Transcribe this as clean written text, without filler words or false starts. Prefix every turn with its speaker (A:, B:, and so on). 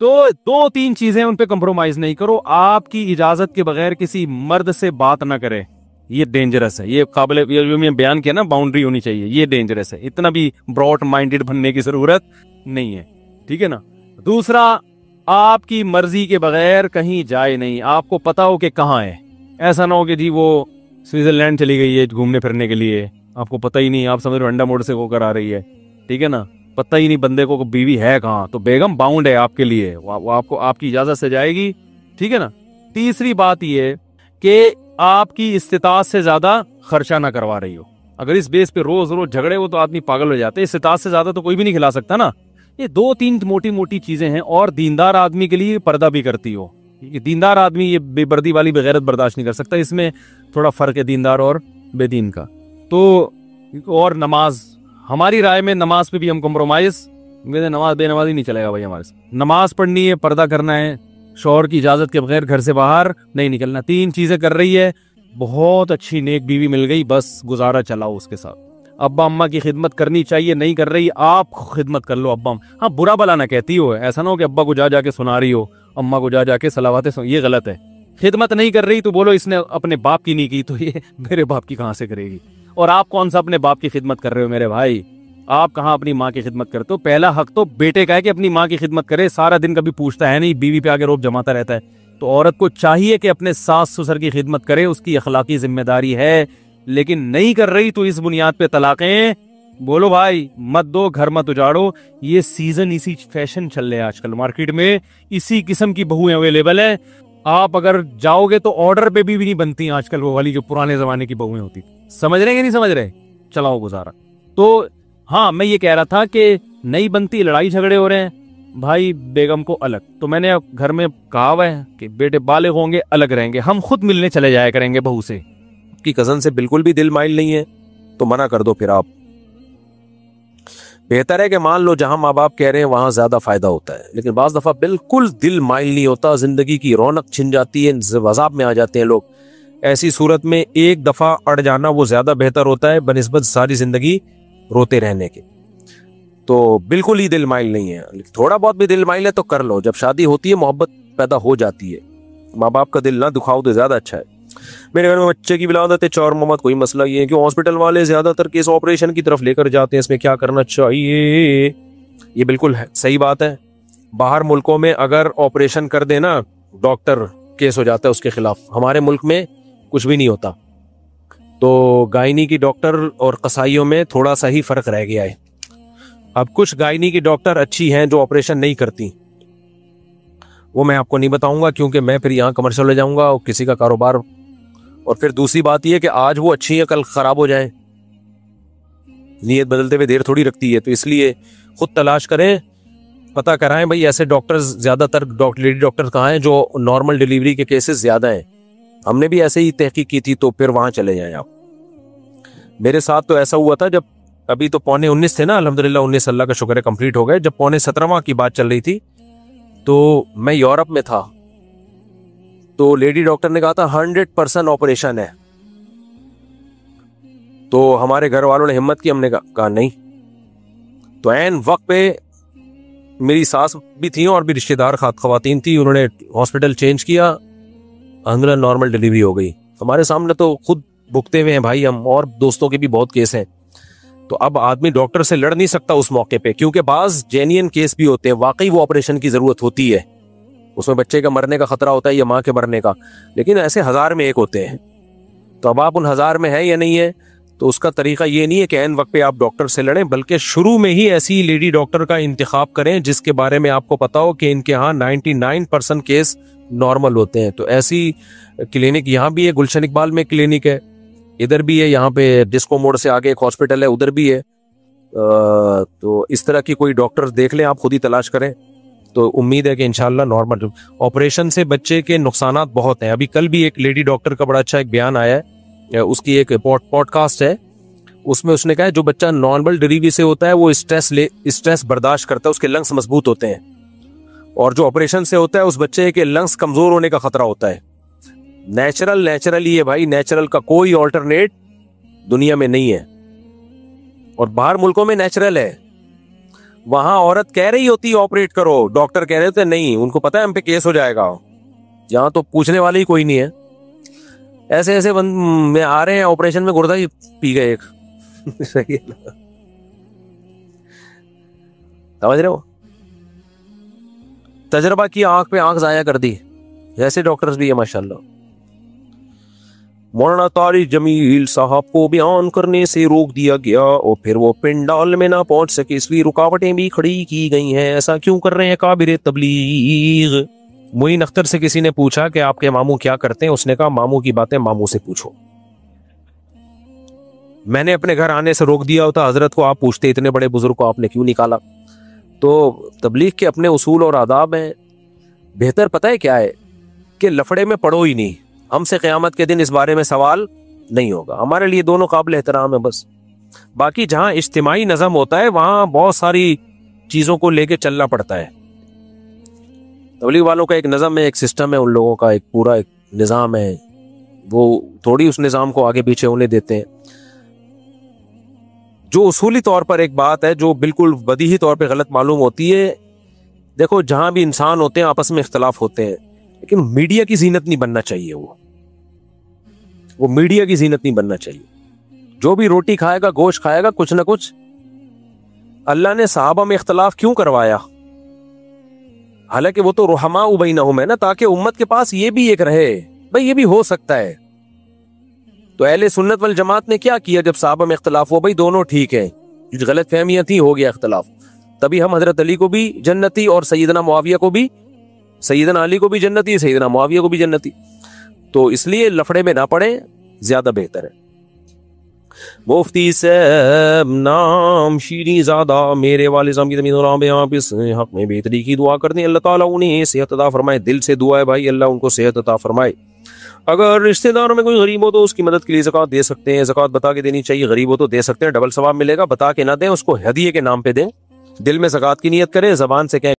A: تو 2-3 چیزیں ان پہ کمپرومائز نہیں کرو. آپ کی اجازت کے بغیر کسی مرد سے بات نہ کرے, یہ ڈینجرس ہے. یہ قابل میں بیان کیا نا, باؤنڈری ہونی چاہیے, یہ ڈینجرس ہے. اتنا بھی براڈ مائنڈیڈ بننے کی ضرورت نہیں ہے, ٹھیک ہے نا. دوسرا, آپ کی مرضی کے بغیر کہیں جائے نہیں. آپ کو پتا ہو کہ کہاں ہے. ایسا نہ ہو کہ جی وہ سوئٹزرلینڈ چلی گئی ہے گھومنے پھرنے کے لیے, آپ کو پتہ ہی نہیں, آپ سمجھ رہے انڈا موڑ سے ہو کر آ رہی ہے, ٹھیک ہے نا, پتہ ہی نہیں بندے کو بیوی ہے کہاں. تو بیگم باؤنڈ ہے آپ کے لیے, وہ آپ کو آپ کی اجازت سے جائے گی, ٹھیک ہے نا. تیسری بات یہ کہ آپ کی استطاعت سے زیادہ خرچہ نہ کروا رہی ہو. اگر اس بیس پہ روز روز جھگڑے ہو تو آدمی پاگل ہو جاتے. استطاعت سے زیادہ تو کوئی بھی نہیں کھلا سکتا نا. یہ 2-3 موٹی موٹی چیزیں ہیں. اور دیندار آدمی کے لیے پردہ بھی کرتی ہو. دیندار آدمی یہ بے پردی والی بغیرت برداشت نہیں کر سکتا. اس میں تھوڑا فرق ہے دیندار اور بے دین کا. تو اور نماز, ہماری رائے میں نماز پہ بھی ہم کمپرومائز, نماز بے نمازی نہیں چلے گا بھائی. ہمارے سے نماز پڑھنی ہے, پردہ کرنا ہے, شوہر کی اجازت کے بغیر گھر سے باہر نہیں نکلنا. 3 چیزیں کر رہی ہے, بہت اچھی نیک بیوی مل گئی, بس گزارا چلاؤ اس کے ساتھ. ابا اماں کی خدمت کرنی چاہیے, نہیں کر رہی آپ خدمت کر لو. ابا ہاں برا بلا نہ کہتی ہو, ایسا نہ ہو کہ ابا کو جا کے سنا رہی ہو, اماں کو جا کے صلواتیں یہ غلط ہے. خدمت نہیں کر رہی تو بولو اس نے اپنے باپ کی نہیں کی, تو یہ میرے باپ کی کہاں سے کرے گی. اور آپ کون سا اپنے باپ کی خدمت کر رہے ہو میرے بھائی, آپ کہاں اپنی ماں کی خدمت کرتے ہو. پہلا حق تو بیٹے کا ہے کہ اپنی ماں کی خدمت کرے. سارا دن کبھی پوچھتا ہے نہیں, بیوی پہ آگے روب جماتا رہتا ہے. تو عورت کو چاہیے کہ اپنے ساس سسر کی خدمت کرے, اس کی اخلاقی ذمہ داری ہے. لیکن نہیں کر رہی تو اس بنیاد پہ طلاقیں بولو بھائی, مت دو, گھر مت اجاڑو. یہ سیزن, اسی فیشن چل رہے ہیں آج کل مارکیٹ میں, اسی قسم کی بہویں اویلیبل ہیں. آپ اگر جاؤ گے تو آرڈر پہ بھی نہیں بنتی آج کل وہ والی جو پرانے زمانے کی بہویں ہوتی. سمجھ رہے ہیں کہ نہیں سمجھ رہے, چلاؤ گزارا. تو ہاں میں یہ کہہ رہا تھا کہ نہیں بنتی, لڑائی جھگڑے ہو رہے ہیں بھائی, بیگم کو الگ. تو میں نے گھر میں کہا ہوا ہے کہ بیٹے بالغ ہوں گے الگ رہیں گے, ہم خود ملنے چلے جایا کریں گے بہو سے.
B: کی کزن سے بالکل بھی دل مائل نہیں ہے تو منع کر دو. پھر آپ بہتر ہے کہ مان لو جہاں ماں باپ کہہ رہے ہیں وہاں زیادہ فائدہ ہوتا ہے. لیکن بعض دفعہ بالکل دل مائل نہیں ہوتا, زندگی کی رونق چھن جاتی ہے, عذاب میں آ جاتے ہیں لوگ. ایسی صورت میں ایک دفعہ اڑ جانا وہ زیادہ بہتر ہوتا ہے بنسبت ساری زندگی روتے رہنے کے. تو بالکل ہی دل مائل نہیں ہے, تھوڑا بہت بھی دل مائل ہے تو کر لو. جب شادی ہوتی ہے محبت پیدا ہو جاتی ہے, ماں باپ کا دل نہ دکھاؤ تو زیادہ اچھا ہے. میرے گھر میں بچے کی ولادت ہے, چور محمد, کوئی مسئلہ یہ ہے کہ ہاسپٹل والے زیادہ تر کیس آپریشن کی طرف لے کر جاتے ہیں, اس میں کیا کرنا چاہیے. یہ بالکل صحیح بات ہے. باہر ملکوں میں اگر آپریشن کر دینا ڈاکٹر, کیس ہو جاتا ہے اس کے خلاف. ہمارے ملک میں کچھ بھی نہیں ہوتا. تو گائنی کی ڈاکٹر اور قصائیوں میں تھوڑا سا ہی فرق رہ گیا ہے. اب کچھ گائنی کی ڈاکٹر اچھی ہیں جو آپریشن نہیں کرتی, وہ میں آپ کو نہیں بتاؤں گا کیونکہ میں پھر یہاں کمرشل ہو جاؤں گا اور کسی کا کاروبار. اور پھر دوسری بات یہ کہ آج وہ اچھی ہے کل خراب ہو جائے, نیت بدلتے ہوئے دیر تھوڑی رکھتی ہے. تو اس لیے خود تلاش کریں, پتہ کرائیں بھئی ایسے ڈاکٹر زیادہ تر لیڈی ڈاکٹر کہاں ہیں جو نارمل ڈیلیوری کے کیسز زیادہ ہیں. ہم نے بھی ایسے ہی تحقیق کی تھی, تو پھر وہاں چلے جائیں آپ. میرے ساتھ تو ایسا ہوا تھا جب ابھی تو 19 تھے نا, الحمدللہ 19 اللہ کا شکر ہے کمپلیٹ ہو گئے. جب 17واں کی بات چل رہی تھی تو میں یورپ میں تھا, تو لیڈی ڈاکٹر نے کہا تھا 100% آپریشن ہے. تو ہمارے گھر والوں نے ہمت کی, ہم نے کہا نہیں. تو عین وقت پہ میری ساس بھی تھیں اور بھی رشتہ دار خواتین تھی, انہوں نے ہاسپٹل چینج کیا, الحمدللہ نارمل ڈیلیوری ہو گئی. ہمارے سامنے تو خود بھگتے ہوئے ہیں بھائی ہم, اور دوستوں کے بھی بہت کیس ہیں. تو اب آدمی ڈاکٹر سے لڑ نہیں سکتا اس موقع پہ, کیونکہ بعض جینین کیس بھی ہوتے ہیں, واقعی وہ آپریشن کی ضرورت ہوتی ہے, اس میں بچے کا مرنے کا خطرہ ہوتا ہے یا ماں کے مرنے کا, لیکن ایسے 1000 میں 1 ہوتے ہیں. تو اب آپ ان 1000 میں ہیں یا نہیں ہے, تو اس کا طریقہ یہ نہیں ہے کہ عین وقت پہ آپ ڈاکٹر سے لڑیں, بلکہ شروع میں ہی ایسی لیڈی ڈاکٹر کا انتخاب کریں جس کے بارے میں آپ کو پتا ہو کہ ان کے ہاں 99% کیس نارمل ہوتے ہیں. تو ایسی کلینک یہاں بھی ہے, گلشن اقبال میں کلینک ہے, ادھر بھی ہے, یہاں پہ ڈسکو موڑ سے آگے ایک ہاسپٹل ہے ادھر بھی ہے. تو اس طرح کی کوئی ڈاکٹر دیکھ لیں, آپ خود ہی تلاش کریں. تو امید ہے کہ انشاءاللہ نارمل. آپریشن سے بچے کے نقصانات بہت ہیں. ابھی کل بھی ایک لیڈی ڈاکٹر کا بڑا اچھا ایک بیان آیا ہے, اس کی ایک پوڈ کاسٹ ہے, اس میں اس نے کہا ہے جو بچہ نارمل ڈیلیوری سے ہوتا ہے وہ اسٹریس برداشت کرتا ہے, اس کے لنگس مضبوط ہوتے ہیں, اور جو آپریشن سے ہوتا ہے اس بچے کے لنگس کمزور ہونے کا خطرہ ہوتا ہے. نیچرل ہی ہے بھائی, نیچرل کا کوئی آلٹرنیٹ دنیا میں نہیں ہے, اور باہر ملکوں میں نیچرل ہے. وہاں عورت کہہ رہی ہوتی آپریٹ کرو, ڈاکٹر کہہ رہے ہوتے نہیں, ان کو پتا ہے ہم پہ کیس ہو جائے گا. یہاں تو پوچھنے والا ہی کوئی نہیں ہے. ایسے ایسے میں آ رہے ہیں آپریشن میں, گردہ ہی پی گئے ایک. صحیح ہے نا, سمجھ رہے ہو, تجربہ کی آنکھ پہ آنکھ ضائع کر دی. ایسے ڈاکٹرز بھی ہیں ماشاءاللہ. مولانا طارق جمیل صاحب کو بیان کرنے سے روک دیا گیا اور پھر وہ پنڈال میں نہ پہنچ سکے, اس لیے رکاوٹیں بھی کھڑی کی گئی ہیں. ایسا کیوں کر رہے ہیں کابر تبلیغ؟ معین اختر سے کسی نے پوچھا کہ آپ کے ماموں کیا کرتے ہیں, اس نے کہا ماموں کی باتیں ماموں سے پوچھو. میں نے اپنے گھر آنے سے روک دیا ہوتا حضرت کو, آپ پوچھتے اتنے بڑے بزرگ کو آپ نے کیوں نکالا. تو تبلیغ کے اپنے اصول اور آداب ہیں. بہتر پتہ ہے کیا ہے کہ لفڑے میں پڑو ہی نہیں. ہم سے قیامت کے دن اس بارے میں سوال نہیں ہوگا. ہمارے لیے دونوں قابل احترام ہے بس. باقی جہاں اجتماعی نظم ہوتا ہے وہاں بہت ساری چیزوں کو لے کے چلنا پڑتا ہے. تبلیغ والوں کا ایک نظم ہے, ایک سسٹم ہے, ان لوگوں کا ایک پورا ایک نظام ہے, وہ تھوڑی اس نظام کو آگے پیچھے ہونے دیتے ہیں. جو اصولی طور پر ایک بات ہے جو بالکل بدیہی طور پہ غلط معلوم ہوتی ہے, دیکھو جہاں بھی انسان ہوتے ہیں آپس میں اختلاف ہوتے ہیں, لیکن میڈیا کی زینت نہیں بننا چاہیے. وہ میڈیا کی زینت نہیں بننا چاہیے. جو بھی روٹی کھائے گا, گوشت کھائے گا, کچھ نہ کچھ. اللہ نے صحابہ میں اختلاف کیوں کروایا؟ حالانکہ وہ تو رحماء بینہم ہے نا, تاکہ امت کے پاس یہ بھی ایک رہے بھائی یہ بھی ہو سکتا ہے. تو اہل سنت والجماعت نے کیا کیا جب صحابہ میں اختلاف ہو, بھائی دونوں ٹھیک ہے, جو غلط فہمیاں تھیں ہو گیا اختلاف, تبھی ہم حضرت علی کو بھی جنتی اور سیدنا معاویہ کو بھی, سیدنا علی کو بھی جنتی, سیدنا معاویہ کو بھی جنتی. تو اس لیے لفڑے میں نہ پڑے, زیادہ بہتر ہے. مفتی صاحب نام شیریں زادہ میرے والد صاحب کی زمین اور آپ اس حق میں بہتری کی دعا کر دیں, اللہ تعالیٰ انہیں صحت عطا فرمائے. دل سے دعا ہے بھائی, اللہ ان کو صحت عطا فرمائے. اگر رشتہ داروں میں کوئی غریب ہو تو اس کی مدد کے لیے زکوٰۃ دے سکتے ہیں. زکوٰۃ بتا کے دینی چاہیے, غریب ہو تو دے سکتے ہیں, ڈبل ثواب ملے گا. بتا کے نہ دیں, اس کو ہدیے کے نام پہ دیں. دل میں زکوٰۃ کی نیت کریں, زبان سے کہیں